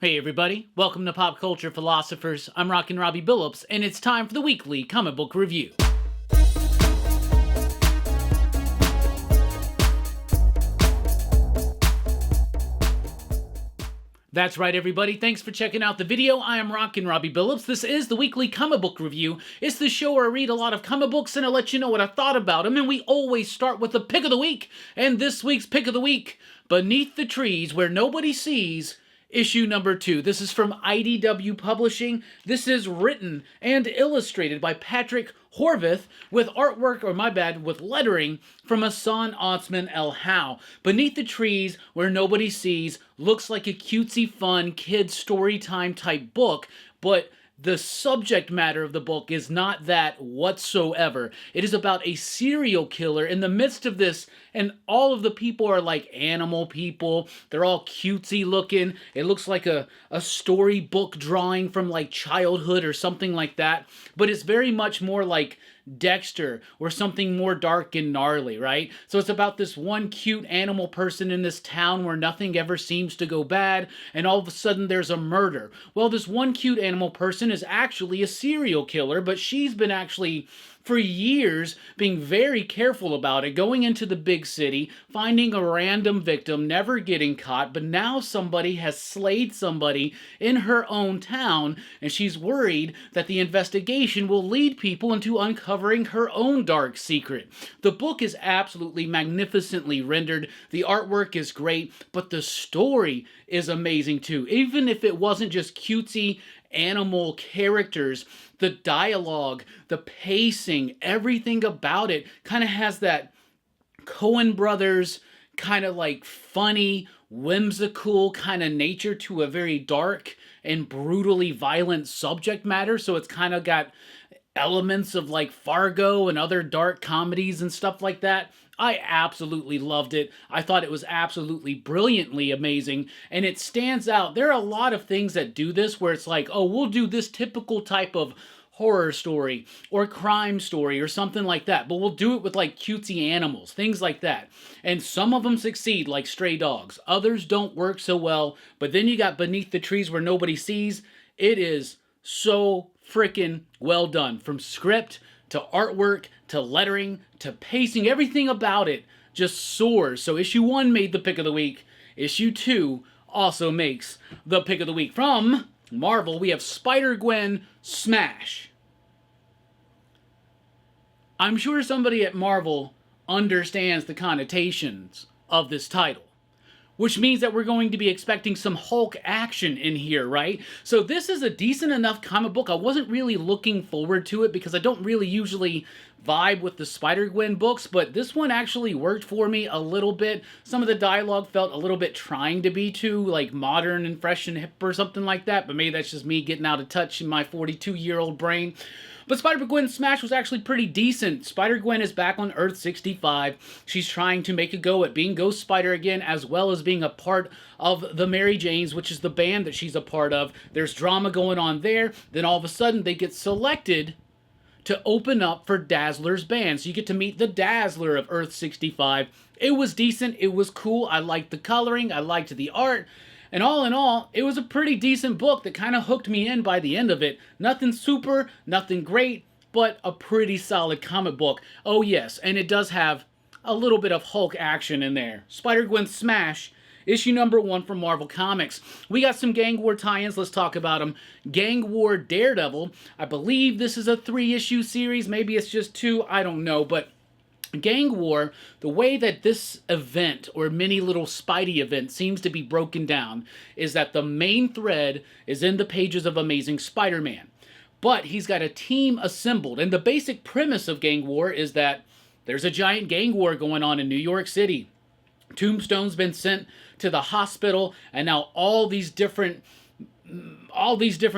Hey everybody, welcome to Pop Culture Philosophers. I'm Rockin' Robbie Billups, and it's time for the weekly comic book review. That's right everybody, thanks for checking out the video. I am Rockin' Robbie Billups. This is the weekly comic book review. It's the show where I read a lot of comic books and I let you know what I thought about them, and we always start with the pick of the week. And this week's pick of the week, Beneath the Trees Where Nobody Sees, issue number 2. This is from IDW Publishing. This is written and illustrated by Patrick Horvath with artwork, with lettering from Hassan Otsman El Howe. Beneath the Trees Where Nobody Sees looks like a cutesy fun kid story time type book, but the subject matter of the book is not that whatsoever. It is about a serial killer in the midst of this, and all of the people are like animal people. They're all cutesy looking. It looks like a storybook drawing from like childhood or something like that. But it's very much more like Dexter or something more dark and gnarly, right? So it's about this one cute animal person in this town where nothing ever seems to go bad, and all of a sudden there's a murder. Well, this one cute animal person is actually a serial killer, but she's been actually for years being very careful about it, going into the big city, finding a random victim, never getting caught, but now somebody has slayed somebody in her own town, and she's worried that the investigation will lead people into uncovering her own dark secret. The book is absolutely magnificently rendered, the artwork is great, but the story is amazing too. Even if it wasn't just cutesy animal characters, the dialogue, the pacing, everything about it kind of has that Coen Brothers kind of like funny, whimsical kind of nature to a very dark and brutally violent subject matter. So it's kind of got elements of like Fargo and other dark comedies and stuff like that. I absolutely loved it. I thought it was absolutely brilliantly amazing, and it stands out. There are a lot of things that do this where it's like, oh, we'll do this typical type of horror story or crime story or something like that, but we'll do it with like cutesy animals, things like that. And some of them succeed, like Stray Dogs. Others don't work so well, but then you got Beneath the Trees Where Nobody Sees. It is so freaking well done, from script to artwork to lettering to pacing. Everything about it just soars. So issue 1 made the pick of the week. Issue 2 also makes the pick of the week. From Marvel, we have Spider-Gwen Smash. I'm sure somebody at Marvel understands the connotations of this title, which means that we're going to be expecting some Hulk action in here, right? So this is a decent enough comic book. I wasn't really looking forward to it because I don't really usually vibe with the Spider-Gwen books, but this one actually worked for me a little bit. Some of the dialogue felt a little bit trying to be too like modern and fresh and hip or something like that, but maybe that's just me getting out of touch in my 42-year-old brain. But Spider-Gwen Smash was actually pretty decent. Spider-Gwen is back on Earth 65. She's trying to make a go at being Ghost Spider again, as well as being a part of the Mary Janes, which is the band that she's a part of. There's drama going on there. Then all of a sudden they get selected to open up for Dazzler's band. So you get to meet the Dazzler of Earth 65. It was decent. It was cool. I liked the coloring. I liked the art. And all in all, it was a pretty decent book that kind of hooked me in by the end of it. Nothing super, nothing great, but a pretty solid comic book. Oh yes, and it does have a little bit of Hulk action in there. Spider-Gwen Smash, issue number 1 from Marvel Comics. We got some Gang War tie-ins. Let's talk about them. Gang War Daredevil. I believe this is a 3-issue series. Maybe it's just 2. I don't know, but Gang War, the way that this event or mini little Spidey event seems to be broken down is that the main thread is in the pages of Amazing Spider-Man, but he's got a team assembled, and the basic premise of Gang War is that there's a giant gang war going on in New York City. Tombstone's been sent to the hospital, and now all these different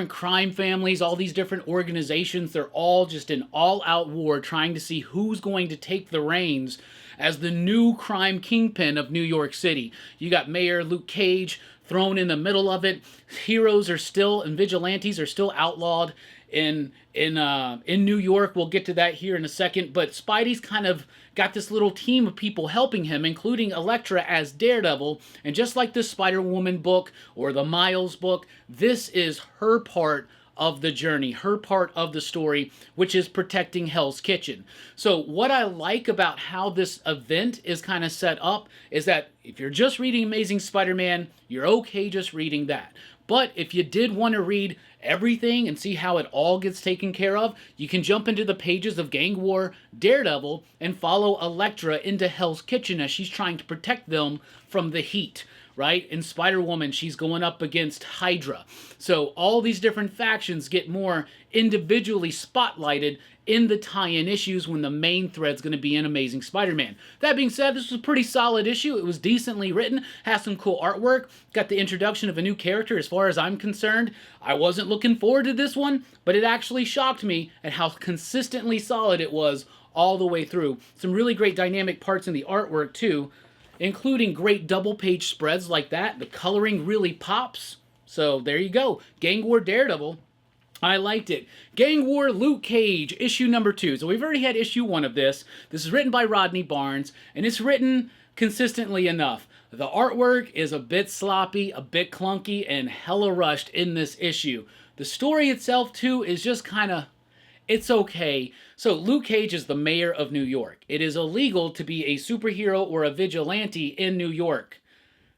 crime families, all these different organizations, they're all just in all-out war trying to see who's going to take the reins as the new crime kingpin of New York City. You got Mayor Luke Cage thrown in the middle of it. Heroes are still, and vigilantes are still outlawed in New York. We'll get to that here in a second, but Spidey's kind of got this little team of people helping him, including Elektra as Daredevil, and just like the Spider-Woman book or the Miles book, this is her part of the journey, her part of the story, which is protecting Hell's Kitchen. So what I like about how this event is kind of set up is that if you're just reading Amazing Spider-Man, you're okay just reading that. But if you did want to read everything and see how it all gets taken care of, you can jump into the pages of Gang War Daredevil and follow Elektra into Hell's Kitchen as she's trying to protect them from the heat, right? In Spider-Woman, she's going up against Hydra. So all these different factions get more individually spotlighted in the tie-in issues when the main thread's going to be in Amazing Spider-Man. That being said, this was a pretty solid issue. It was decently written, has some cool artwork, got the introduction of a new character as far as I'm concerned. I wasn't looking forward to this one, but it actually shocked me at how consistently solid it was all the way through. Some really great dynamic parts in the artwork too, including great double-page spreads like that. The coloring really pops. So there you go. Gang War Daredevil. I liked it. Gang War Luke Cage, issue number 2. So we've already had issue 1 of this. This is written by Rodney Barnes, and it's written consistently enough. The artwork is a bit sloppy, a bit clunky, and hella rushed in this issue. The story itself, too, is just kind of... it's okay. So Luke Cage is the mayor of New York. It is illegal to be a superhero or a vigilante in New York.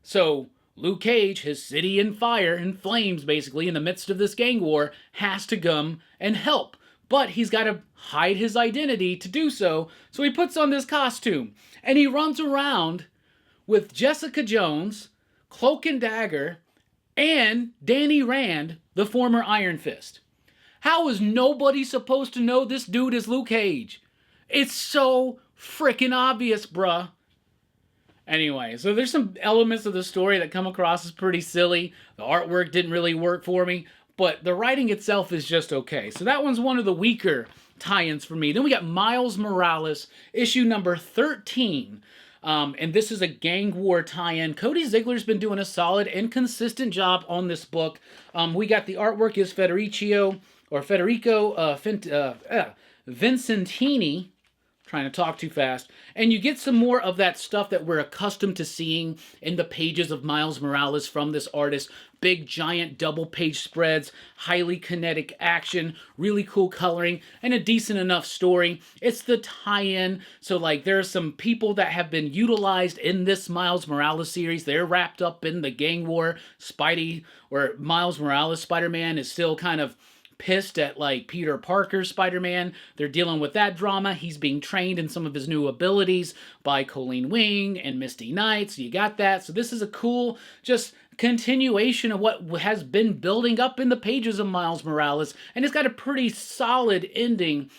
So Luke Cage, his city in fire and flames basically in the midst of this gang war, has to come and help. But he's got to hide his identity to do so, so he puts on this costume. And he runs around with Jessica Jones, Cloak and Dagger, and Danny Rand, the former Iron Fist. How is nobody supposed to know this dude is Luke Cage? It's so freaking obvious, bruh. Anyway, so there's some elements of the story that come across as pretty silly. The artwork didn't really work for me, but the writing itself is just okay. So that one's one of the weaker tie-ins for me. Then we got Miles Morales, issue number 13. And this is a Gang War tie-in. Cody Ziegler's been doing a solid and consistent job on this book. We got the artwork is Federico Vincentini. Trying to talk too fast. And you get some more of that stuff that we're accustomed to seeing in the pages of Miles Morales from this artist. Big, giant, double-page spreads, highly kinetic action, really cool coloring, and a decent enough story. It's the tie-in, so like there are some people that have been utilized in this Miles Morales series. They're wrapped up in the gang war. Spidey, or Miles Morales Spider-Man is still kind of pissed at like Peter Parker's Spider-Man. They're dealing with that drama. He's being trained in some of his new abilities by Colleen Wing and Misty Knight. So you got that. So this is a cool just continuation of what has been building up in the pages of Miles Morales. And it's got a pretty solid ending,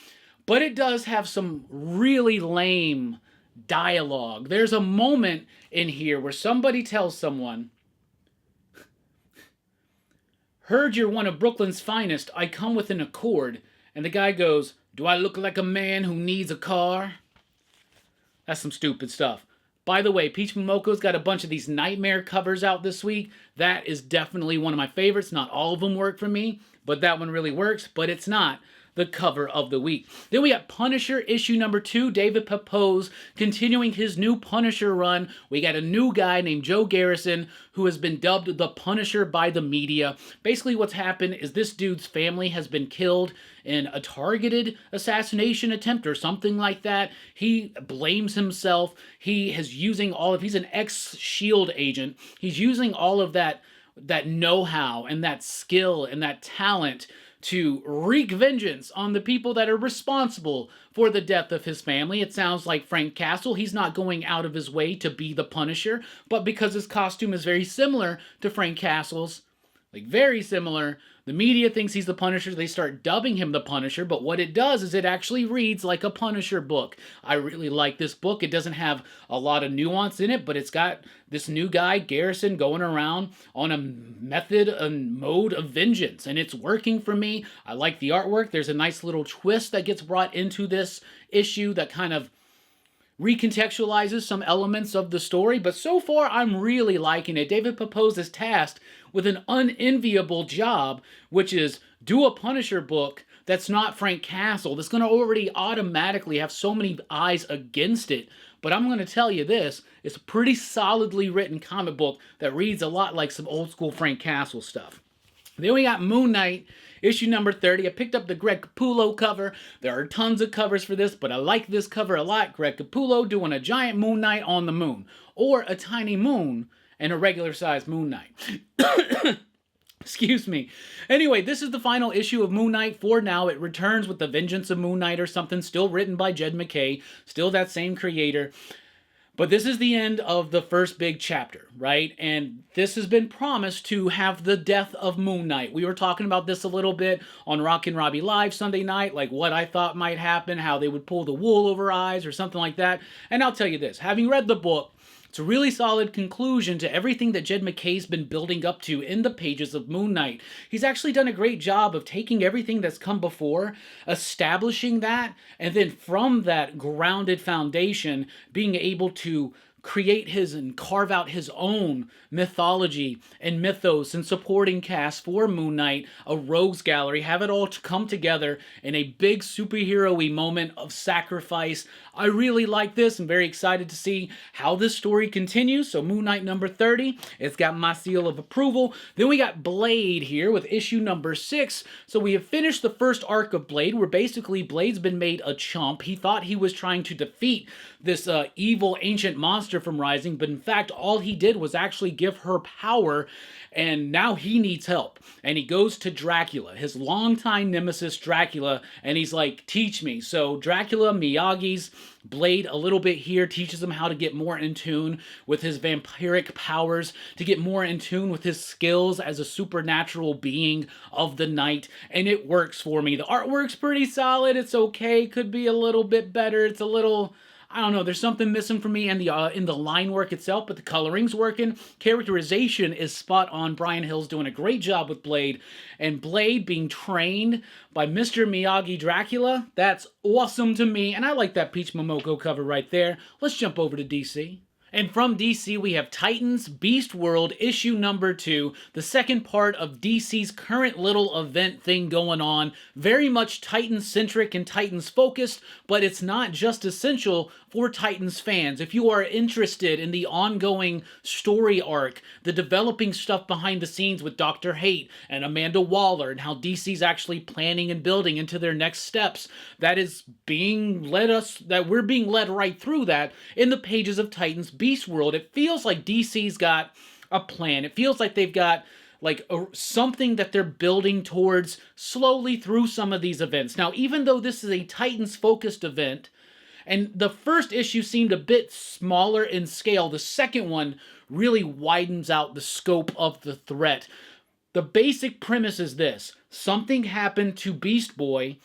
but it does have some really lame dialogue. There's a moment in here where somebody tells someone, "Heard you're one of Brooklyn's finest. I come with an Accord." And the guy goes, "Do I look like a man who needs a car?" That's some stupid stuff. By the way, Peach Momoko's got a bunch of these Nightmare covers out this week. That is definitely one of my favorites. Not all of them work for me, but that one really works. But it's not the cover of the week. Then we got Punisher issue number 2, David Pepose continuing his new Punisher run. We got a new guy named Joe Garrison who has been dubbed the Punisher by the media. Basically what's happened is this dude's family has been killed in a targeted assassination attempt or something like that. He blames himself. He's an ex-SHIELD agent. He's using all of that know-how and that skill and that talent to wreak vengeance on the people that are responsible for the death of his family. It sounds like Frank Castle. He's not going out of his way to be the Punisher, but because his costume is very similar to Frank Castle's, like very similar, the media thinks he's the Punisher. They start dubbing him the Punisher, but what it does is it actually reads like a Punisher book. I really like this book. It doesn't have a lot of nuance in it, but it's got this new guy, Garrison, going around on a method and mode of vengeance, and it's working for me. I like the artwork. There's a nice little twist that gets brought into this issue that kind of recontextualizes some elements of the story, but so far I'm really liking it. David Pepose is tasked with an unenviable job, which is do a Punisher book that's not Frank Castle, that's going to already automatically have so many eyes against it. But I'm going to tell you this, it's a pretty solidly written comic book that reads a lot like some old school Frank Castle stuff. Then we got Moon Knight, issue number 30. I picked up the Greg Capullo cover. There are tons of covers for this, but I like this cover a lot. Greg Capullo doing a giant Moon Knight on the moon, or a tiny moon and a regular-sized Moon Knight. Excuse me. Anyway, this is the final issue of Moon Knight for now. It returns with The Vengeance of Moon Knight or something, still written by Jed MacKay, still that same creator. But this is the end of the first big chapter, right? And this has been promised to have the death of Moon Knight. We were talking about this a little bit on Rockin' Robbie Live Sunday night, like what I thought might happen, how they would pull the wool over eyes or something like that. And I'll tell you this, having read the book, it's a really solid conclusion to everything that Jed MacKay's been building up to in the pages of Moon Knight. He's actually done a great job of taking everything that's come before, establishing that, and then from that grounded foundation, being able to create his and carve out his own mythology and mythos and supporting cast for Moon Knight, a rogues gallery, have it all come together in a big superhero-y moment of sacrifice. I really like this. I'm very excited to see how this story continues. So Moon Knight number 30, it's got my seal of approval. Then we got Blade here with issue number 6. So we have finished the first arc of Blade, where basically Blade's been made a chump. He thought he was trying to defeat this evil ancient monster from Rising, but in fact all he did was actually give her power, and now he needs help. And he goes to Dracula, his longtime nemesis Dracula, and he's like, teach me. So Dracula, Miyagi's Blade a little bit here, teaches him how to get more in tune with his vampiric powers, to get more in tune with his skills as a supernatural being of the night, and it works for me. The artwork's pretty solid, it's okay, could be a little bit better, it's a little, I don't know, there's something missing for me in the line work itself, but the coloring's working. Characterization is spot on. Brian Hill's doing a great job with Blade. And Blade being trained by Mr. Miyagi Dracula, that's awesome to me. And I like that Peach Momoko cover right there. Let's jump over to DC. And from DC, we have Titans Beast World issue number 2, the second part of DC's current little event thing going on. Very much Titans-centric and Titans-focused, but it's not just essential for Titans fans. If you are interested in the ongoing story arc, the developing stuff behind the scenes with Dr. Hate and Amanda Waller, and how DC's actually planning and building into their next steps, that we're being led right through that in the pages of Titans Beast World. It feels like DC's got a plan. It feels like they've got something that they're building towards slowly through some of these events. Now, even though this is a Titans-focused event, and the first issue seemed a bit smaller in scale, the second one really widens out the scope of the threat. The basic premise is this: something happened to Beast Boy,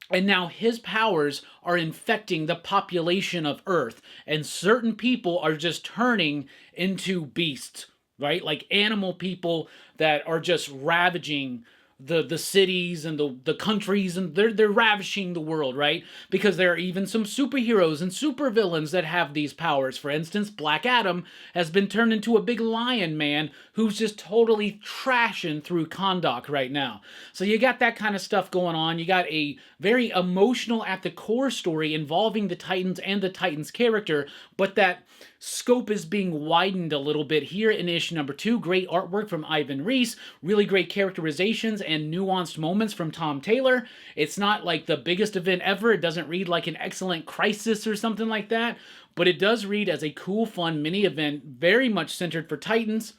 and now his powers are infecting the population of Earth, and certain people are just turning into beasts, right? Like animal people that are just ravaging the cities and the countries, and they're ravishing the world, right? Because there are even some superheroes and supervillains that have these powers. For instance, Black Adam has been turned into a big lion man who's just totally trashing through Kahndaq right now. So you got that kind of stuff going on. You got a very emotional at the core story involving the Titans and the Titans character, but that scope is being widened a little bit here in issue number 2. Great artwork from Ivan Reis, really great characterizations and nuanced moments from Tom Taylor. It's not like the biggest event ever. It doesn't read like an excellent Crisis or something like that, but it does read as a cool, fun mini event, very much centered for Titans,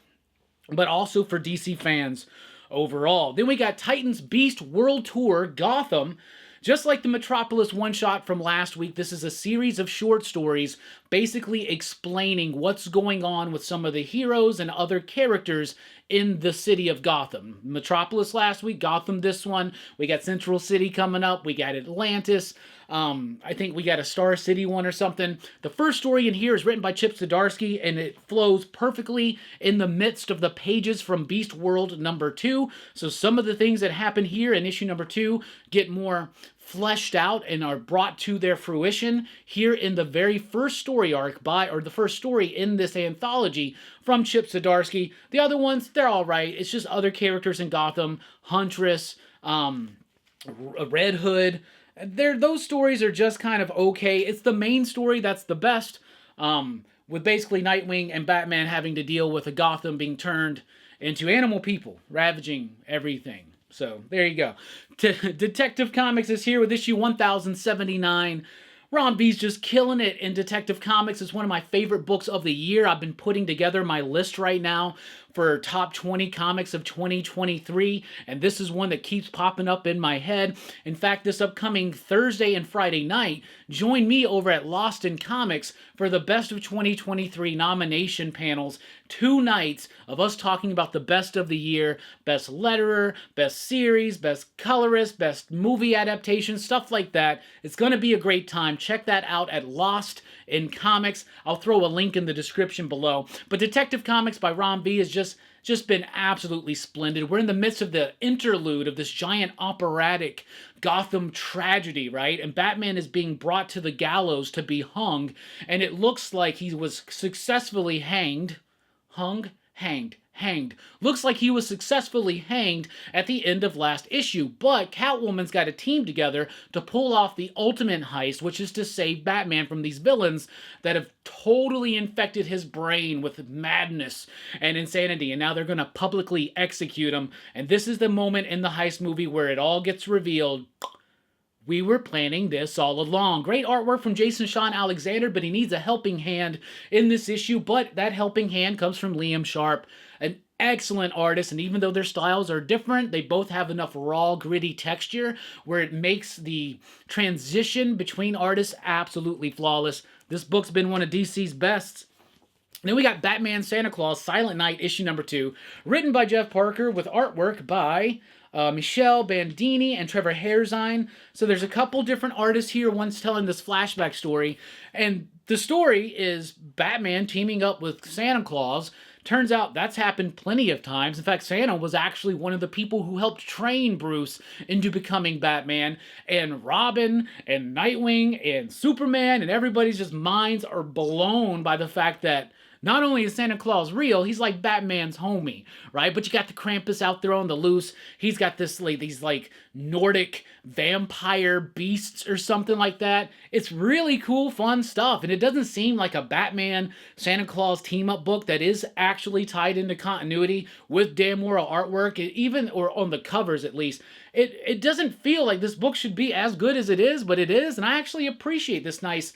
but also for DC fans overall. Then we got Titans Beast World Tour Gotham. Just like the Metropolis one-shot from last week, this is a series of short stories basically explaining what's going on with some of the heroes and other characters in the city of Gotham. Metropolis last week, Gotham this one. We got Central City coming up. We got Atlantis. I think we got a Star City one or something. The first story in here is written by Chip Zdarsky, and it flows perfectly in the midst of the pages from Beast World number 2. So some of the things that happen here in issue number 2 get more fleshed out and are brought to their fruition here in the very first story arc or the first story in this anthology from Chip Zdarsky. The other ones, they're all right. It's just other characters in Gotham, Huntress, Red Hood. Those stories are just kind of okay. It's the main story that's the best, with basically Nightwing and Batman having to deal with a Gotham being turned into animal people, ravaging everything. So, there you go. Detective Comics is here with issue 1079. Ron B's just killing it in Detective Comics. It's one of my favorite books of the year. I've been putting together my list right now for top 20 comics of 2023, and this is one that keeps popping up in my head. In fact, this upcoming Thursday and Friday night, join me over at Lost in Comics for the Best of 2023 nomination panels. 2 nights of us talking about the best of the year, best letterer, best series, best colorist, best movie adaptation, stuff like that. It's going to be a great time. Check that out at Lost in Comics. I'll throw a link in the description below. But Detective Comics by Ron B has just been absolutely splendid. We're in the midst of the interlude of this giant operatic Gotham tragedy, right? And Batman is being brought to the gallows to be hung, and it looks like he was successfully hanged. Looks like he was successfully hanged at the end of last issue, but Catwoman's got a team together to pull off the ultimate heist, which is to save Batman from these villains that have totally infected his brain with madness and insanity, and now they're going to publicly execute him. And this is the moment in the heist movie where it all gets revealed. We were planning this all along. Great artwork from Jason Shawn Alexander, but he needs a helping hand in this issue, but that helping hand comes from Liam Sharp, an excellent artist, and even though their styles are different, they both have enough raw, gritty texture where it makes the transition between artists absolutely flawless. This book's been one of DC's bests. Then we got Batman Santa Claus Silent Night issue number 2, written by Jeff Parker with artwork by Michelle Bandini and Trevor Hairzine. So there's a couple different artists here. One's telling this flashback story, and the story is Batman teaming up with Santa Claus. Turns out that's happened plenty of times. In fact, Santa was actually one of the people who helped train Bruce into becoming Batman, and Robin and Nightwing and Superman and everybody's just minds are blown by the fact that not only is Santa Claus real, he's like Batman's homie, right? But you got the Krampus out there on the loose. He's got these Nordic vampire beasts or something like that. It's really cool, fun stuff. And it doesn't seem like a Batman Santa Claus team-up book that is actually tied into continuity with Dan Morrell artwork, or on the covers at least. It doesn't feel like this book should be as good as it is, but it is. And I actually appreciate this nice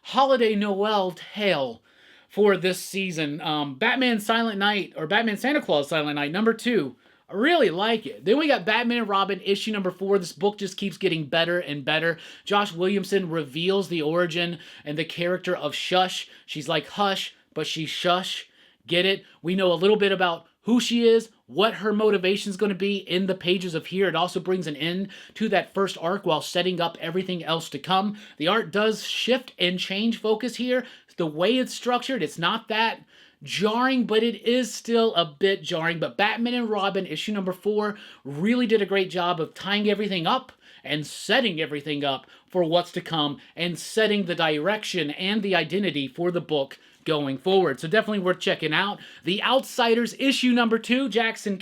holiday Noel tale for this season. Batman Silent Night, or Batman Santa Claus Silent Night, number 2. I really like it. Then we got Batman and Robin, issue number 4. This book just keeps getting better and better. Josh Williamson reveals the origin and the character of Shush. She's like Hush, but she's Shush. Get it? We know a little bit about who she is, what her motivation is going to be in the pages of here. It also brings an end to that first arc while setting up everything else to come. The art does shift and change focus here. The way it's structured, it's not that jarring, but it is still a bit jarring. But Batman and Robin, issue number 4, really did a great job of tying everything up and setting everything up for what's to come and setting the direction and the identity for the book going forward. So definitely worth checking out. The Outsiders, issue number 2, Jackson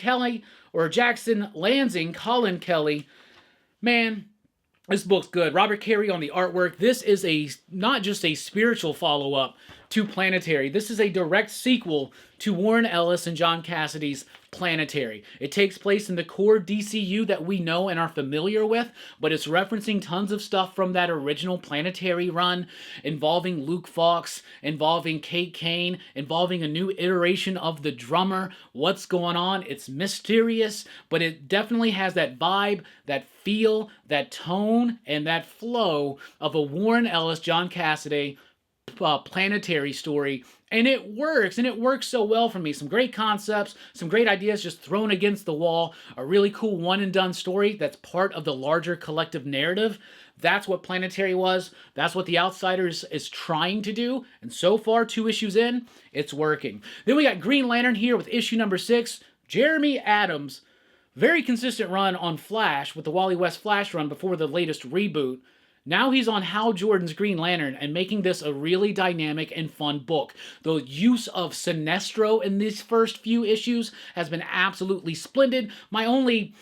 Lansing, Colin Kelly. Man, this book's good. Robert Carey on the artwork. This is not just a spiritual follow-up to Planetary. This is a direct sequel to Warren Ellis and John Cassidy's Planetary. It takes place in the core DCU that we know and are familiar with, but it's referencing tons of stuff from that original Planetary run, involving Luke Fox, involving Kate Kane, involving a new iteration of the drummer. What's going on? It's mysterious, but it definitely has that vibe, that feel, that tone, and that flow of a Warren Ellis, John Cassidy Planetary story, and it works so well for me. Some great concepts, some great ideas just thrown against the wall, a really cool one and done story that's part of the larger collective narrative. That's what Planetary was. That's what The Outsiders is trying to do, and so far, 2 issues in, it's working. Then we got Green Lantern here with issue number 6, Jeremy Adams Very consistent run on Flash with the Wally West Flash run before the latest reboot. Now he's on Hal Jordan's Green Lantern and making this a really dynamic and fun book. The use of Sinestro in these first few issues has been absolutely splendid. My only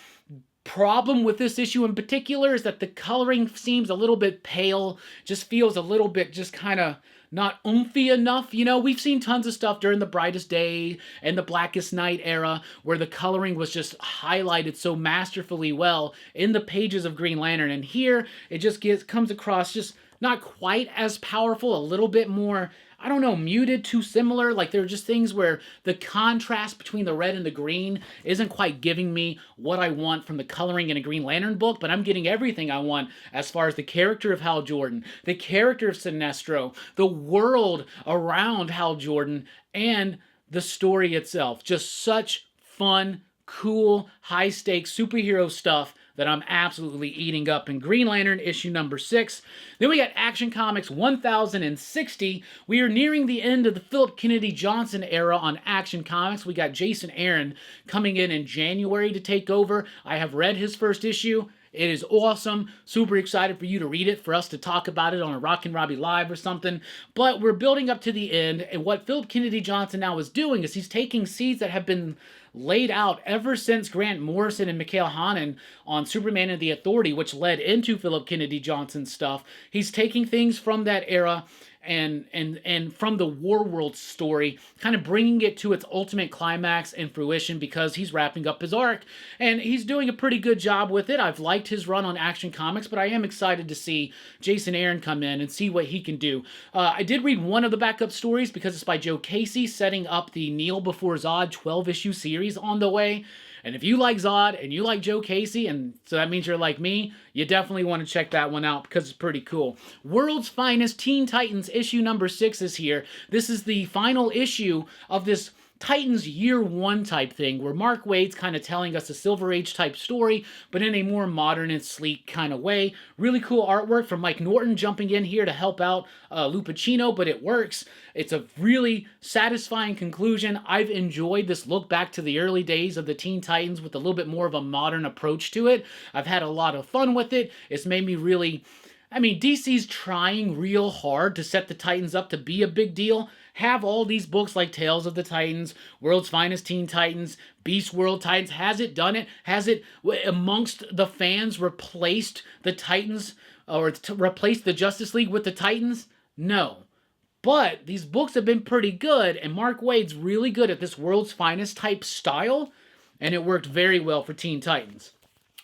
problem with this issue in particular is that the coloring seems a little bit pale, just feels a little bit just kind of not oomphy enough. You know, we've seen tons of stuff during the Brightest Day and the Blackest Night era where the coloring was just highlighted so masterfully well in the pages of Green Lantern, and here it just comes across just not quite as powerful, a little bit more, I don't know, muted, too similar. Like, there are just things where the contrast between the red and the green isn't quite giving me what I want from the coloring in a Green Lantern book, but I'm getting everything I want as far as the character of Hal Jordan, the character of Sinestro, the world around Hal Jordan, and the story itself. Just such fun, cool, high-stakes superhero stuff that I'm absolutely eating up in Green Lantern issue number 6. Then we got Action Comics 1060. We are nearing the end of the Philip Kennedy Johnson era on Action Comics. We got Jason Aaron coming in January to take over. I have read his first issue. It is awesome. Super excited for you to read it, for us to talk about it on a Rockin' Robbie Live or something. But we're building up to the end, and what Philip Kennedy Johnson now is doing is he's taking seeds that have been laid out ever since Grant Morrison and Mikhail Hanen on Superman and the Authority, which led into Philip Kennedy Johnson's stuff. He's taking things from that era and from the War World story, kind of bringing it to its ultimate climax and fruition because he's wrapping up his arc, and he's doing a pretty good job with it. I've liked his run on Action Comics, but I am excited to see Jason Aaron come in and see what he can do. I did read one of the backup stories because it's by Joe Casey, setting up the Kneel Before Zod 12-issue series on the way. And if you like Zod and you like Joe Casey, and so that means you're like me, you definitely want to check that one out because it's pretty cool. World's Finest Teen Titans issue number 6 is here. This is the final issue of this Titans Year 1 type thing, where Mark Waid's kind of telling us a Silver Age type story, but in a more modern and sleek kind of way. Really cool artwork from Mike Norton jumping in here to help out Lou Pacino, but it works. It's a really satisfying conclusion. I've enjoyed this look back to the early days of the Teen Titans with a little bit more of a modern approach to it. I've had a lot of fun with it. It's made me really... I mean, DC's trying real hard to set the Titans up to be a big deal. Have all these books like Tales of the Titans, World's Finest Teen Titans, Beast World Titans. Has it done it? Has it, amongst the fans, replaced the Titans, or replaced the Justice League with the Titans? No. But these books have been pretty good, and Mark Waid's really good at this World's Finest type style, and it worked very well for Teen Titans.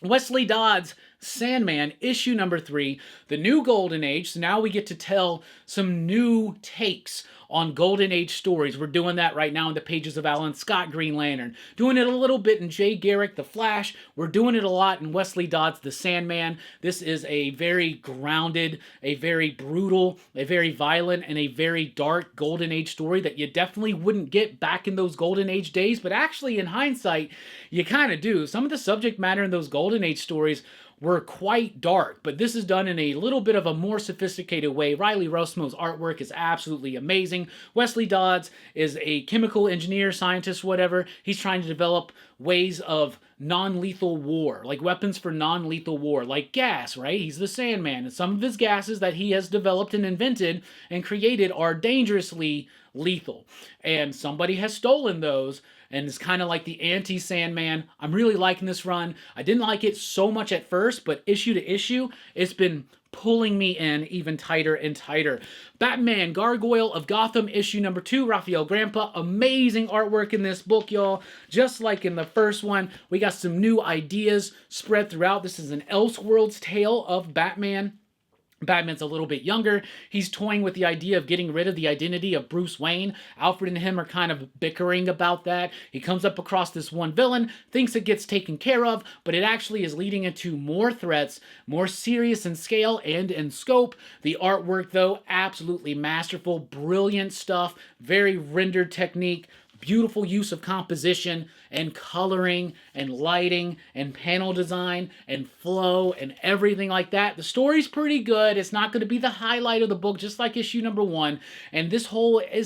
Wesley Dodd's Sandman, issue number 3, the new Golden Age. So now we get to tell some new takes on Golden Age stories. We're doing that right now in the pages of Alan Scott Green Lantern. Doing it a little bit in Jay Garrick The Flash. We're doing it a lot in Wesley Dodd's The Sandman. This is a very grounded, a very brutal, a very violent, and a very dark Golden Age story that you definitely wouldn't get back in those Golden Age days, but actually in hindsight, you kind of do. Some of the subject matter in those Golden Age stories were quite dark, but this is done in a little bit of a more sophisticated way. Riley Rossmo's artwork is absolutely amazing. Wesley Dodds is a chemical engineer, scientist, whatever. He's trying to develop ways of non-lethal war, like weapons for non-lethal war, like gas, right? He's the Sandman, and some of his gases that he has developed and invented and created are dangerously lethal. And somebody has stolen those, and it's kind of like the anti-Sandman. I'm really liking this run. I didn't like it so much at first, but issue to issue, it's been pulling me in even tighter and tighter. Batman, Gargoyle of Gotham, issue number 2, Raphael Grandpa. Amazing artwork in this book, y'all. Just like in the first one, we got some new ideas spread throughout. This is an Elseworlds tale of Batman. Batman's a little bit younger. He's toying with the idea of getting rid of the identity of Bruce Wayne. Alfred and him are kind of bickering about that. He comes up across this one villain, thinks it gets taken care of, but it actually is leading into more threats, more serious in scale and in scope. The artwork, though, absolutely masterful. Brilliant stuff. Very rendered technique. Beautiful use of composition and coloring and lighting and panel design and flow and everything like that. The story's pretty good. It's not going to be the highlight of the book, just like issue number 1. And this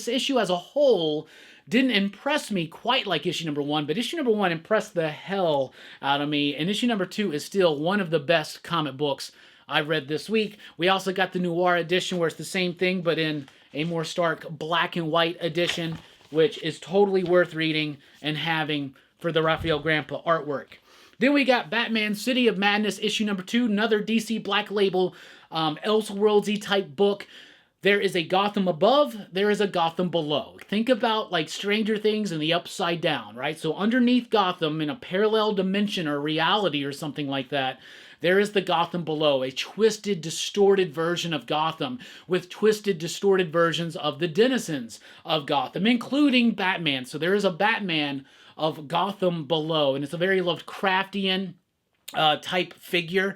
issue as a whole didn't impress me quite like issue number 1, but issue number 1 impressed the hell out of me, and issue number 2 is still one of the best comic books I read this week. We also got the Noir edition where it's the same thing, but in a more stark black and white edition, which is totally worth reading and having for the Raphael Grandpa artwork. Then we got Batman City of Madness, issue number 2, another DC Black Label, Elseworldsy type book. There is a Gotham above, there is a Gotham below. Think about like Stranger Things and the Upside Down, right? So underneath Gotham, in a parallel dimension or reality or something like that, there is the Gotham below, a twisted, distorted version of Gotham with twisted, distorted versions of the denizens of Gotham, including Batman. So there is a Batman of Gotham below, and it's a very Lovecraftian type figure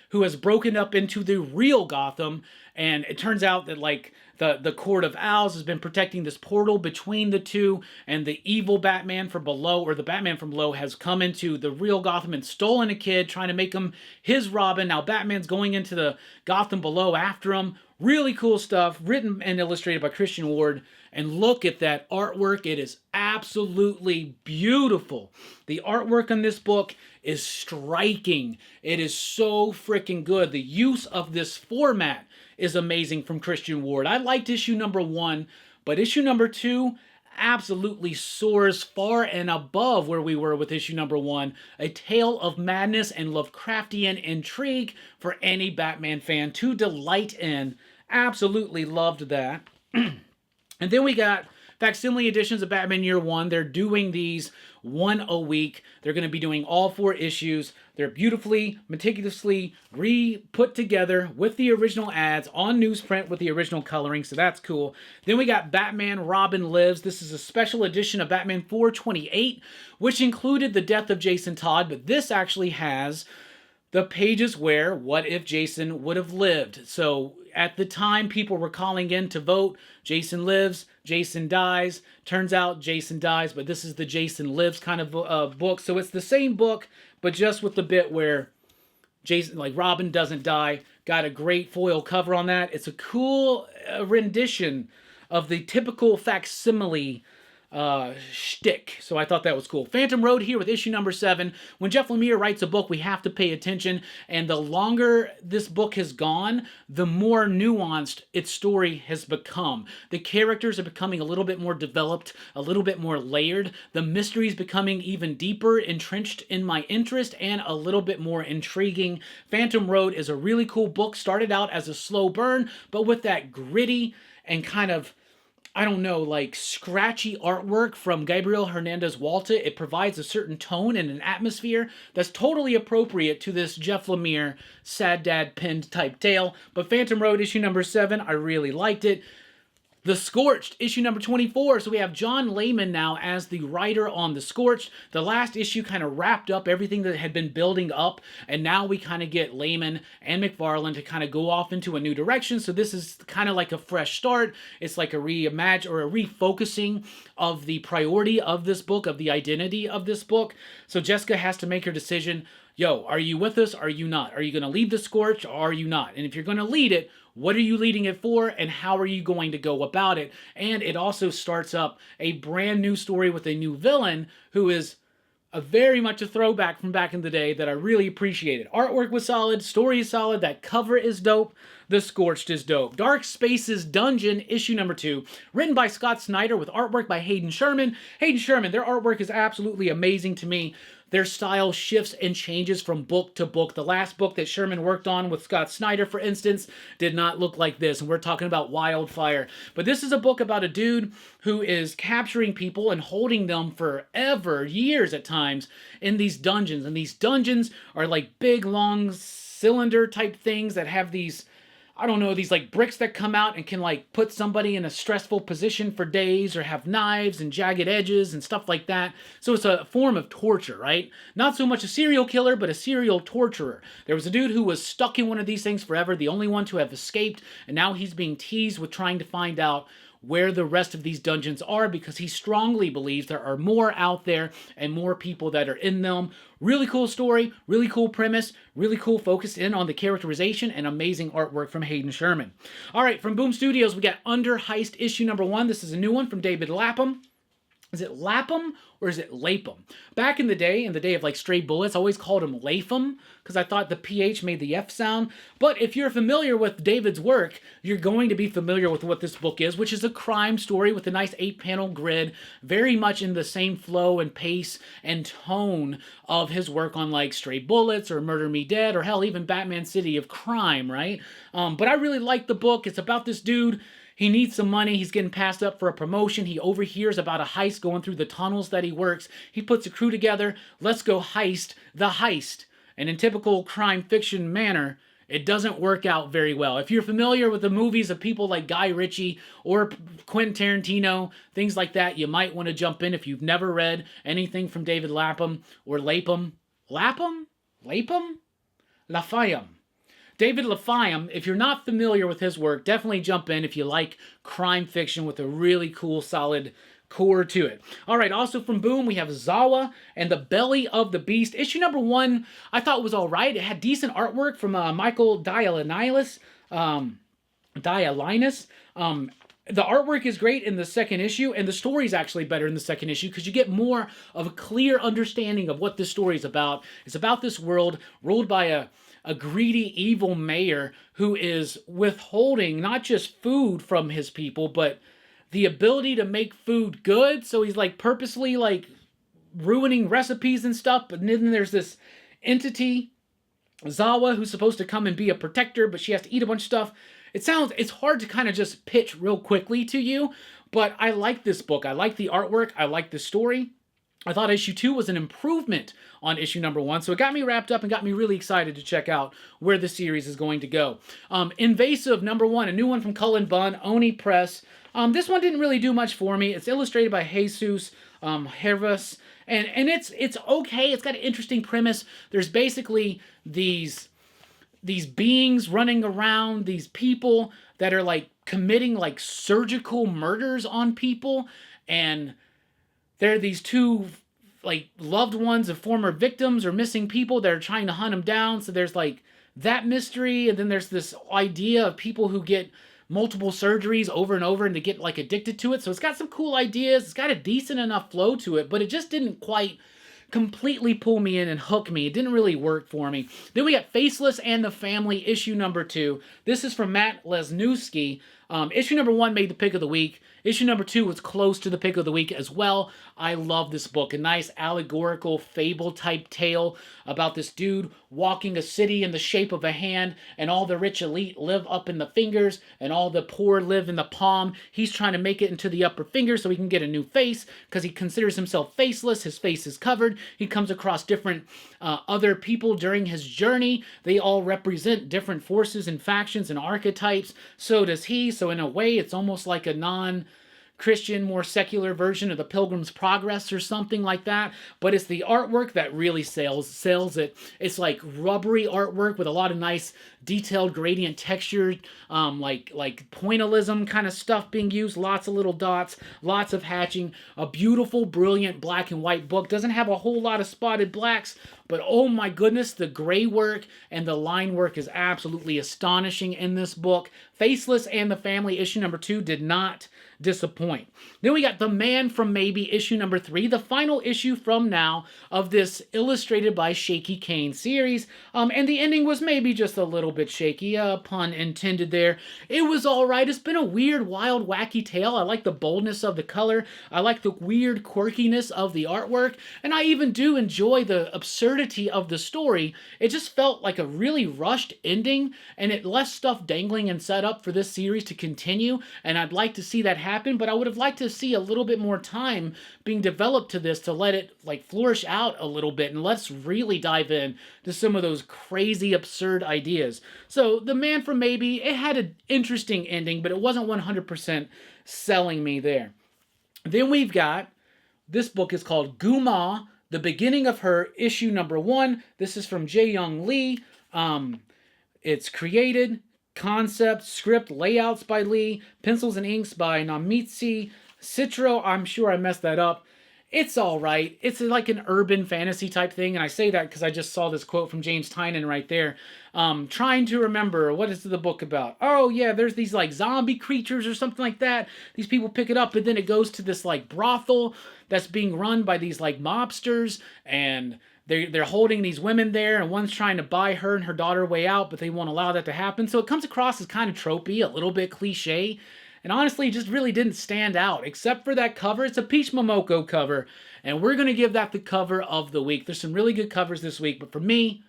who has broken up into the real Gotham, and it turns out that like the Court of Owls has been protecting this portal between the two, and the evil Batman from below, or the Batman from below, has come into the real Gotham and stolen a kid, trying to make him his Robin. Now Batman's going into the Gotham below after him. Really cool stuff, written and illustrated by Christian Ward. And look at that artwork. It is absolutely beautiful. The artwork on this book is striking. It is so freaking good. The use of this format is amazing from Christian Ward. I liked issue number 1, but issue number 2 absolutely soars far and above where we were with issue number 1. A tale of madness and Lovecraftian intrigue for any Batman fan to delight in. Absolutely loved that. And then we got facsimile editions of Batman Year One. They're doing these one a week. They're going to be doing all 4 issues. They're beautifully, meticulously re-put together with the original ads on newsprint with the original coloring, so that's cool. Then we got Batman Robin Lives. This is a special edition of Batman 428, which included the death of Jason Todd, but this actually has the pages where what if Jason would have lived. So at the time, people were calling in to vote. Jason lives, Jason dies. Turns out Jason dies, but this is the Jason Lives kind of book. So it's the same book, but just with the bit where Jason, like Robin doesn't die. Got a great foil cover on that. It's a cool rendition of the typical facsimile shtick. So I thought that was cool. Phantom Road here with issue number 7. When Jeff Lemire writes a book, we have to pay attention. And the longer this book has gone, the more nuanced its story has become. The characters are becoming a little bit more developed, a little bit more layered. The mystery is becoming even deeper, entrenched in my interest, and a little bit more intriguing. Phantom Road is a really cool book. Started out as a slow burn, but with that gritty and kind of, I don't know, like scratchy artwork from Gabriel Hernandez Walta, it provides a certain tone and an atmosphere that's totally appropriate to this Jeff Lemire sad dad pinned type tale. But Phantom Road issue number 7, I really liked it. The Scorched, issue number 24. So we have John Layman now as the writer on The Scorched. The last issue kind of wrapped up everything that had been building up, and now we kind of get Layman and McFarlane to kind of go off into a new direction. So this is kind of like a fresh start. It's like a reimagine or a refocusing of the priority of this book, of the identity of this book. So Jessica has to make her decision. Yo, are you with us? Are you not? Are you going to lead The Scorch or are you not? And if you're going to lead it, what are you leading it for, and how are you going to go about it? And it also starts up a brand new story with a new villain who is very much a throwback from back in the day that I really appreciated. Artwork was solid, story is solid, that cover is dope, The Scorched is dope. Dark Spaces Dungeon, issue number 2, written by Scott Snyder with artwork by Hayden Sherman. Hayden Sherman, their artwork is absolutely amazing to me. Their style shifts and changes from book to book. The last book that Sherman worked on with Scott Snyder, for instance, did not look like this. And we're talking about Wildfire. But this is a book about a dude who is capturing people and holding them forever, years at times, in these dungeons. And these dungeons are like big, long cylinder type things that have these, I don't know, these like bricks that come out and can like put somebody in a stressful position for days, or have knives and jagged edges and stuff like that. So it's a form of torture, right? Not so much a serial killer, but a serial torturer. There was a dude who was stuck in one of these things forever, the only one to have escaped, and now he's being teased with trying to find out where the rest of these dungeons are, because he strongly believes there are more out there and more people that are in them. Really cool story, really cool premise, really cool focused in on the characterization, and amazing artwork from Hayden Sherman. All right, from Boom Studios, we got Underheist issue number 1. This is a new one from David Lapham. Is it Lapham or is it Lapham? Back in the day of like Stray Bullets, I always called him Lapham because I thought the PH made the F sound. But if you're familiar with David's work, you're going to be familiar with what this book is, which is a crime story with a nice 8-panel grid, very much in the same flow and pace and tone of his work on like Stray Bullets or Murder Me Dead or hell, even Batman City of Crime, right? But I really like the book. It's about this dude. He needs some money. He's getting passed up for a promotion. He overhears about a heist going through the tunnels that he works. He puts a crew together. Let's go heist the heist. And in typical crime fiction manner, it doesn't work out very well. If you're familiar with the movies of people like Guy Ritchie or Quentin Tarantino, things like that, you might want to jump in if you've never read anything from David Lapham or Lapham. Lapham? Lapham? Lapham. David Lapham, if you're not familiar with his work, definitely jump in if you like crime fiction with a really cool, solid core to it. All right, also from Boom, we have Zawa and the Belly of the Beast. Issue number 1, I thought was all right. It had decent artwork from Michael Dialynis. The artwork is great in the second issue, and the story is actually better in the second issue because you get more of a clear understanding of what this story is about. It's about this world ruled by a greedy, evil mayor who is withholding not just food from his people, but the ability to make food good. So he's like purposely like ruining recipes and stuff. But then there's this entity, Zawa, who's supposed to come and be a protector, but she has to eat a bunch of stuff. It's hard to kind of just pitch real quickly to you, but I like this book. I like the artwork. I like the story. I thought issue 2 was an improvement on issue number 1, so it got me wrapped up and got me really excited to check out where the series is going to go. Invasive number 1, a new one from Cullen Bunn, Oni Press. This one didn't really do much for me. It's illustrated by Jesus Hervas, and it's okay. It's got an interesting premise. There's basically these beings running around, these people that are like committing like surgical murders on people, and there are these two like loved ones of former victims or missing people that are trying to hunt them down. So there's like that mystery, and then there's this idea of people who get multiple surgeries over and over and they get like addicted to it. So it's got some cool ideas. It's got a decent enough flow to it, but it just didn't quite completely pull me in and hook me. It didn't really work for me. Then we got Faceless and the Family, issue number 2. This is from Matt Lesniewski. Issue number 1 made the pick of the week. Issue number 2 was close to the pick of the week as well. I love this book. A nice allegorical fable-type tale about this dude walking a city in the shape of a hand, and all the rich elite live up in the fingers, and all the poor live in the palm. He's trying to make it into the upper finger so he can get a new face, because he considers himself faceless. His face is covered. He comes across different other people during his journey. They all represent different forces and factions and archetypes. So does he. So in a way, it's almost like a non-Christian, more secular version of the Pilgrim's Progress or something like that. But it's the artwork that really sells it. It's like rubbery artwork with a lot of nice detailed gradient texture, like pointillism kind of stuff being used. Lots of little dots, lots of hatching. A beautiful, brilliant black and white book. Doesn't have a whole lot of spotted blacks, but oh my goodness, the gray work and the line work is absolutely astonishing in this book. Faceless and the Family, issue number 2, did not disappoint. Then we got The Man from Maybe, issue number 3, the final issue from now of this illustrated by Shaky Kane series. And the ending was maybe just a little bit shaky, pun intended there. It was alright. It's been a weird, wild, wacky tale. I like the boldness of the color. I like the weird quirkiness of the artwork. And I even do enjoy the absurdity of the story. It just felt like a really rushed ending, and it left stuff dangling and set up for this series to continue. And I'd like to see that happen, but I would have liked to see a little bit more time being developed to this to let it like flourish out a little bit, and let's really dive in to some of those crazy, absurd ideas. So The Man from Maybe, it had an interesting ending, but it wasn't 100% selling me there. Then we've got, this book is called Guma, The Beginning of Her, issue number 1. This is from Jae Young Lee. It's created, concept, script, layouts by Lee, pencils and inks by Namitsi Citro. I'm sure I messed that up. It's all right. It's like an urban fantasy type thing, and I say that because I just saw this quote from James Tynion right there. Trying to remember, what is the book about? Oh yeah, there's these like zombie creatures or something like that. These people pick it up, and then it goes to this like brothel that's being run by these like mobsters, and they're holding these women there, and one's trying to buy her and her daughter way out, but they won't allow that to happen. So it comes across as kind of tropey, a little bit cliche. And honestly, it just really didn't stand out, except for that cover. It's a Peach Momoko cover, and we're going to give that the cover of the week. There's some really good covers this week, but for me,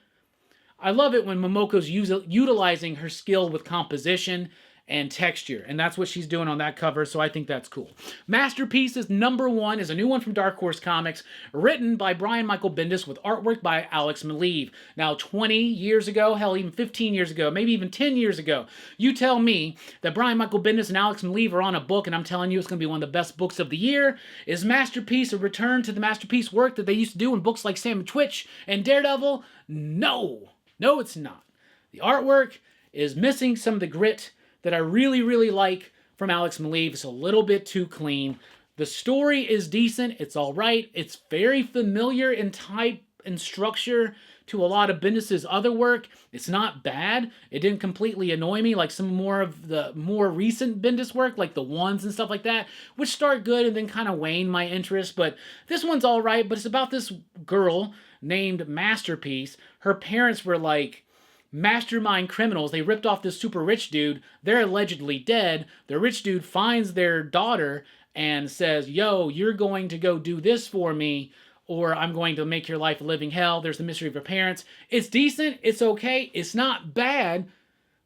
I love it when Momoko's utilizing her skill with composition and texture, and that's what she's doing on that cover, so I think that's cool. Masterpiece is #1, is a new one from Dark Horse Comics, written by Brian Michael Bendis with artwork by Alex Maleev. Now, 20 years ago, hell, even 15 years ago, maybe even 10 years ago, you tell me that Brian Michael Bendis and Alex Maleev are on a book, and I'm telling you it's going to be one of the best books of the year. Is Masterpiece a return to the Masterpiece work that they used to do in books like Sam and Twitch and Daredevil? No. No, it's not. The artwork is missing some of the grit that I really, really like from Alex Maleev. It's a little bit too clean. The story is decent. It's all right. It's very familiar in type and structure to a lot of Bendis' other work. It's not bad. It didn't completely annoy me like some more of the more recent Bendis work, like the ones and stuff like that, which start good and then kind of wane my interest. But this one's all right, but it's about this girl named Masterpiece. Her parents were like mastermind criminals. They ripped off this super rich dude. They're allegedly dead. The rich dude finds their daughter and says, yo, you're going to go do this for me, or I'm going to make your life a living hell. There's the mystery of her parents. It's decent. It's okay. It's not bad,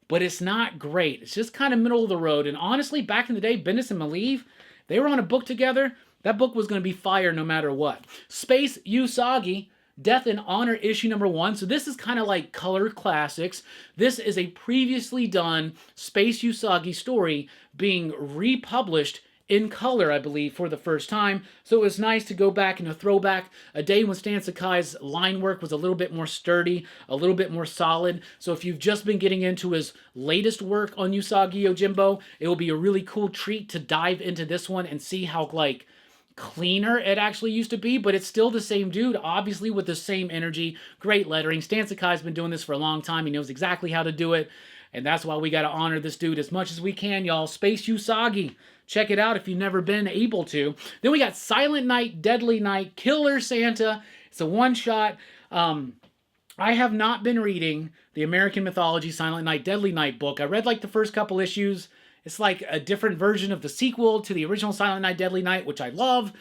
but it's not great. It's just kind of middle of the road. And honestly, back in the day, Bendis and Maleev, they were on a book together. That book was going to be fire no matter what. Space Usagi, Death and Honor issue #1. So this is kind of like Color Classics. This is a previously done Space Usagi story being republished in color, I believe, for the first time. So it was nice to go back in a throwback, a day when Stan Sakai's line work was a little bit more sturdy, a little bit more solid. So if you've just been getting into his latest work on Usagi Yojimbo, it will be a really cool treat to dive into this one and see how, like, cleaner it actually used to be, but it's still the same dude, obviously with the same energy, great lettering. Stan Sakai's been doing this for a long time. He knows exactly how to do it, and that's why we got to honor this dude as much as we can, y'all. Space Usagi. Check it out if you've never been able to. Then we got Silent Night, Deadly Night, Killer Santa. It's a one-shot. I have not been reading the American Mythology Silent Night, Deadly Night book. I read like the first couple issues. It's like a different version of the sequel to the original Silent Night, Deadly Night, which I love.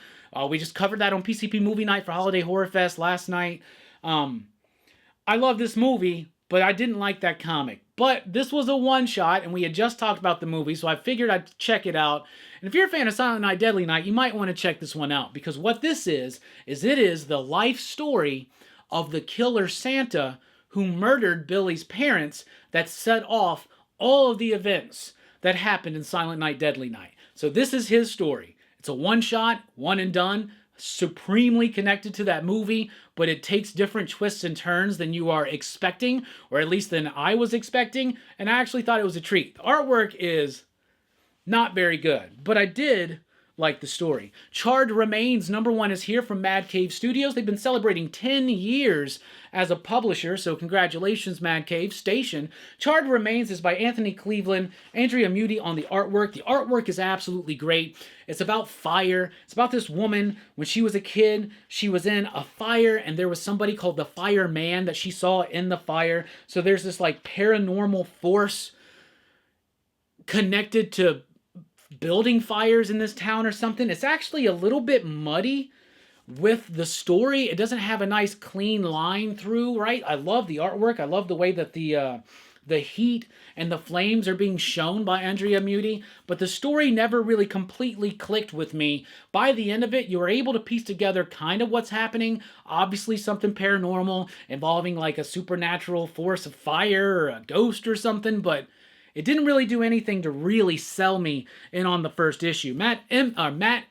We just covered that on PCP Movie Night for Holiday Horror Fest last night. I love this movie, but I didn't like that comic. But this was a one-shot, and we had just talked about the movie, so I figured I'd check it out. And if you're a fan of Silent Night, Deadly Night, you might want to check this one out, because what this is it is the life story of the killer Santa who murdered Billy's parents that set off all of the events that happened in Silent Night, Deadly Night. So this is his story. It's a one-shot, one and done, supremely connected to that movie, but it takes different twists and turns than you are expecting, or at least than I was expecting, and I actually thought it was a treat. The artwork is not very good, but I did like the story. Charred Remains #1 is here from Mad Cave Studios. They've been celebrating 10 years as a publisher, so congratulations, Mad Cave Station. Charred Remains is by Anthony Cleveland, Andrea Muti on the artwork. The artwork is absolutely great. It's about fire. It's about this woman. When she was a kid, she was in a fire, and there was somebody called the Fireman that she saw in the fire. So there's this like paranormal force connected to building fires in this town or something. It's actually a little bit muddy with the story. It doesn't have a nice clean line through, right? I love the artwork. I love the way that the heat and the flames are being shown by Andrea Muti, but the story never really completely clicked with me. By the end of it, you were able to piece together kind of what's happening. Obviously something paranormal involving like a supernatural force of fire or a ghost or something, but it didn't really do anything to really sell me in on the first issue. Matt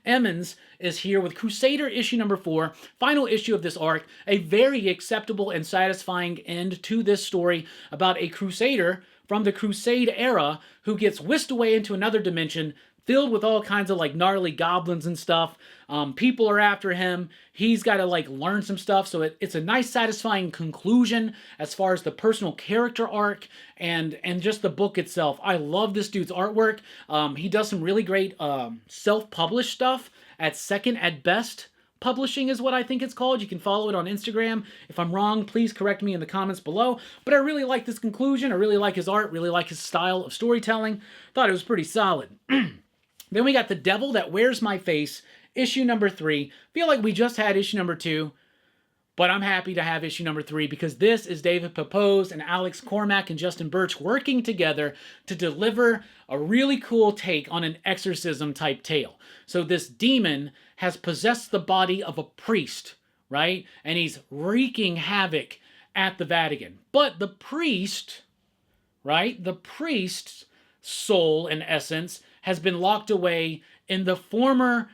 Emmons is here with Crusader issue #4, final issue of this arc, a very acceptable and satisfying end to this story about a Crusader from the Crusade era who gets whisked away into another dimension, filled with all kinds of like gnarly goblins and stuff. People are after him. He's got to like learn some stuff. So it's a nice, satisfying conclusion as far as the personal character arc and just the book itself. I love this dude's artwork. He does some really great self-published stuff at Second at Best Publishing is what I think it's called. You can follow it on Instagram. If I'm wrong, please correct me in the comments below. But I really like this conclusion. I really like his art, really like his style of storytelling. Thought it was pretty solid. Then we got The Devil That Wears My Face, issue number 3. Feel like we just had issue number 2, but I'm happy to have issue number 3 because this is David Pepose and Alex Cormack and Justin Birch working together to deliver a really cool take on an exorcism type tale. So this demon has possessed the body of a priest, right? And he's wreaking havoc at the Vatican. But the priest, right? The priest's soul, in essence, has been locked away in the former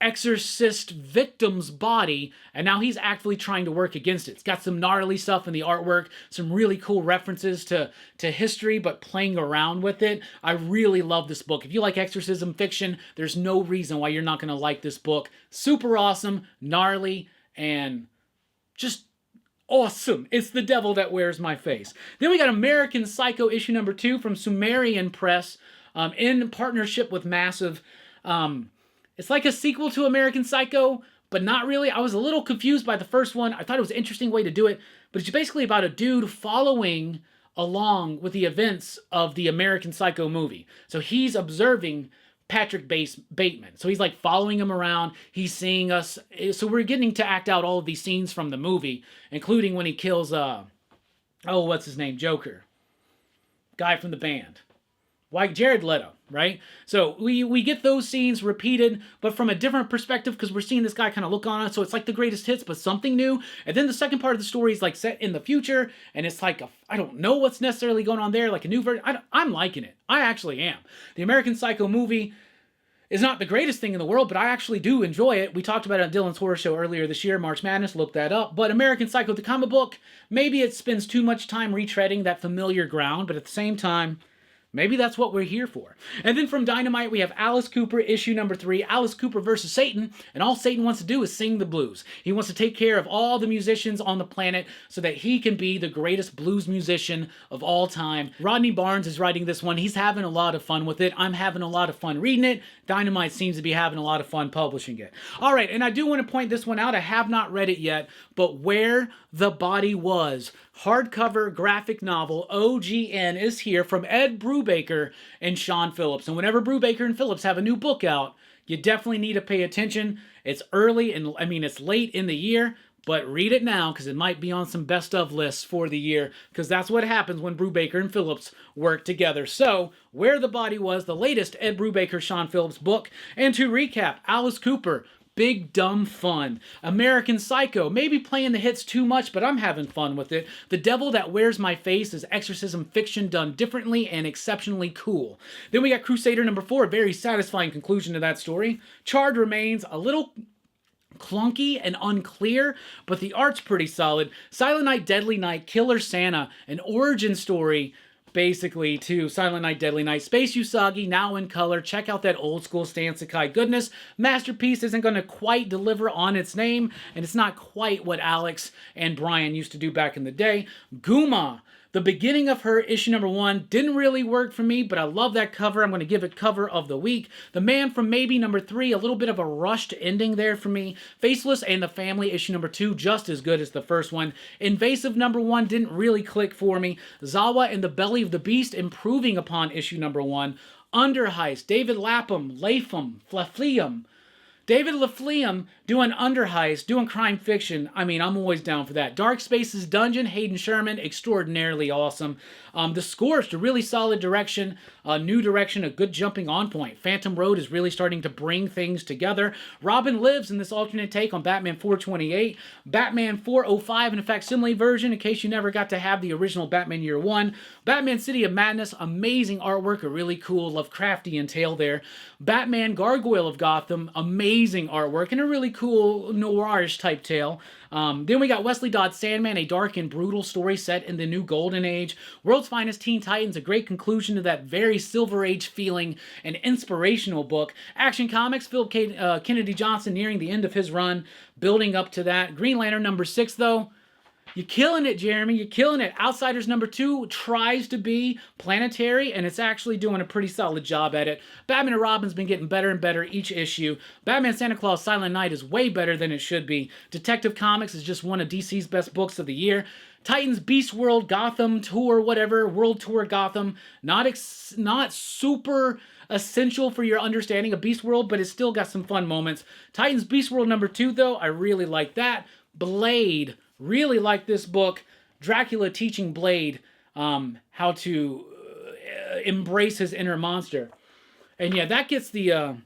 exorcist victim's body, and now he's actively trying to work against it. It's got some gnarly stuff in the artwork, some really cool references to history, but playing around with it. I really love this book. If you like exorcism fiction, there's no reason why you're not going to like this book. Super awesome, gnarly, and just awesome. It's The Devil That Wears My Face. Then we got American Psycho issue number 2 from Sumerian Press in partnership with Massive. It's like a sequel to American Psycho, but not really. I was a little confused by the first one. I thought it was an interesting way to do it, but it's basically about a dude following along with the events of the American Psycho movie. So he's observing Patrick Bateman. So he's like following him around. He's seeing us. So we're getting to act out all of these scenes from the movie, including when he kills, what's his name? Joker. Guy from the band. Like Jared Leto, right? So we get those scenes repeated, but from a different perspective because we're seeing this guy kind of look on it. So it's like the greatest hits, but something new. And then the second part of the story is like set in the future, and it's like I don't know what's necessarily going on there, like a new version. I'm liking it. I actually am. The American Psycho movie is not the greatest thing in the world, but I actually do enjoy it. We talked about it on Dylan's Horror Show earlier this year, March Madness, look that up. But American Psycho, the comic book, maybe it spends too much time retreading that familiar ground, but at the same time, maybe that's what we're here for. And then from Dynamite, we have Alice Cooper, issue number 3, Alice Cooper versus Satan, and all Satan wants to do is sing the blues. He wants to take care of all the musicians on the planet so that he can be the greatest blues musician of all time. Rodney Barnes is writing this one. He's having a lot of fun with it. I'm having a lot of fun reading it. Dynamite seems to be having a lot of fun publishing it. All right, and I do want to point this one out. I have not read it yet, but Where the Body Was, hardcover graphic novel, OGN, is here from Ed Brubaker and Sean Phillips. And whenever Brubaker and Phillips have a new book out, you definitely need to pay attention. It's early, and it's late in the year, but read it now because it might be on some best of lists for the year, because that's what happens when Brubaker and Phillips work together. So, Where the Body Was, the latest Ed Brubaker, Sean Phillips book. And to recap, Alice Cooper, big dumb fun. American Psycho, maybe playing the hits too much, but I'm having fun with it. The Devil That Wears My Face is exorcism fiction done differently and exceptionally cool. Then we got Crusader number 4, a very satisfying conclusion to that story. Charred Remains, a little clunky and unclear, but the art's pretty solid. Silent Night, Deadly Night, Killer Santa, an origin story basically to Silent Night, Deadly Night. Space Usagi, now in color. Check out that old school Stan Sakai goodness. Masterpiece isn't going to quite deliver on its name, and it's not quite what Alex and Brian used to do back in the day. Guma, the beginning of her, issue number 1, didn't really work for me, but I love that cover. I'm going to give it cover of the week. The Man from Maybe number 3, a little bit of a rushed ending there for me. Faceless and the Family, issue number 2, just as good as the first one. Invasive number 1 didn't really click for me. Zawa and the Belly of the Beast, improving upon issue number 1. Underheist, David Lafleam, David Lafleam doing Underheist, doing crime fiction. I mean, I'm always down for that. Dark Spaces Dungeon, Hayden Sherman, extraordinarily awesome. The Scorched, a really solid direction, a new direction, a good jumping on point. Phantom Road is really starting to bring things together. Robin Lives in this alternate take on Batman 428. Batman 405 in a facsimile version, in case you never got to have the original Batman Year 1. Batman City of Madness, amazing artwork, a really cool Lovecraftian tale there. Batman Gargoyle of Gotham, amazing amazing artwork and a really cool noirish type tale. Then we got Wesley Dodd's Sandman, a dark and brutal story set in the new Golden Age. World's Finest Teen Titans, a great conclusion to that very Silver Age feeling and inspirational book. Action Comics, Phil Kennedy Johnson nearing the end of his run, building up to that. Green Lantern #6, though. You're killing it, Jeremy. You're killing it. Outsiders #2 tries to be planetary, and it's actually doing a pretty solid job at it. Batman and Robin's been getting better and better each issue. Batman Santa Claus Silent Night is way better than it should be. Detective Comics is just one of DC's best books of the year. Titans Beast World Gotham Tour, whatever, World Tour Gotham. Not super essential for your understanding of Beast World, but it's still got some fun moments. Titans Beast World #2, though, I really like that. Blade. Really like this book. Dracula teaching Blade how to embrace his inner monster. And yeah, that gets the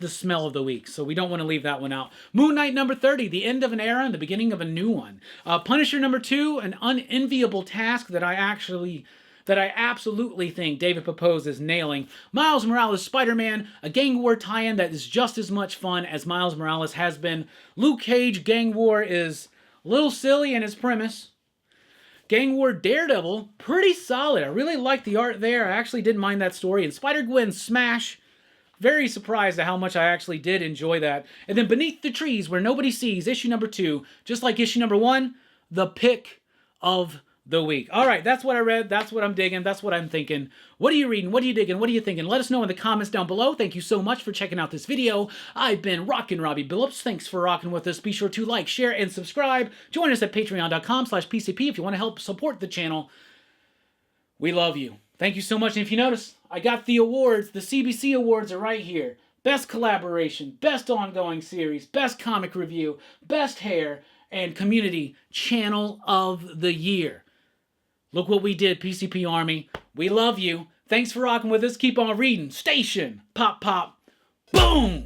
smell of the week, so we don't want to leave that one out. Moon Knight #30, the end of an era and the beginning of a new one. Punisher #2, an unenviable task that I absolutely think David Pepose is nailing. Miles Morales Spider-Man, a gang war tie-in that is just as much fun as Miles Morales has been. Luke Cage gang war is a little silly in its premise. Gang War Daredevil, pretty solid. I really like the art there. I actually didn't mind that story. And Spider-Gwen Smash, very surprised at how much I actually did enjoy that. And then Beneath the Trees, Where Nobody Sees, issue #2, just like issue #1, the pick of the week. All right, that's what I read. That's what I'm digging. That's what I'm thinking. What are you reading? What are you digging? What are you thinking? Let us know in the comments down below. Thank you so much for checking out this video. I've been Rockin' Robbie Billups. Thanks for rocking with us. Be sure to like, share, and subscribe. Join us at patreon.com/PCP if you want to help support the channel. We love you. Thank you so much. And if you notice, I got the awards. The CBC awards are right here. Best collaboration, best ongoing series, best comic review, best hair, and community channel of the year. Look what we did, PCP Army. We love you. Thanks for rocking with us. Keep on reading. Station. Pop, pop. Boom!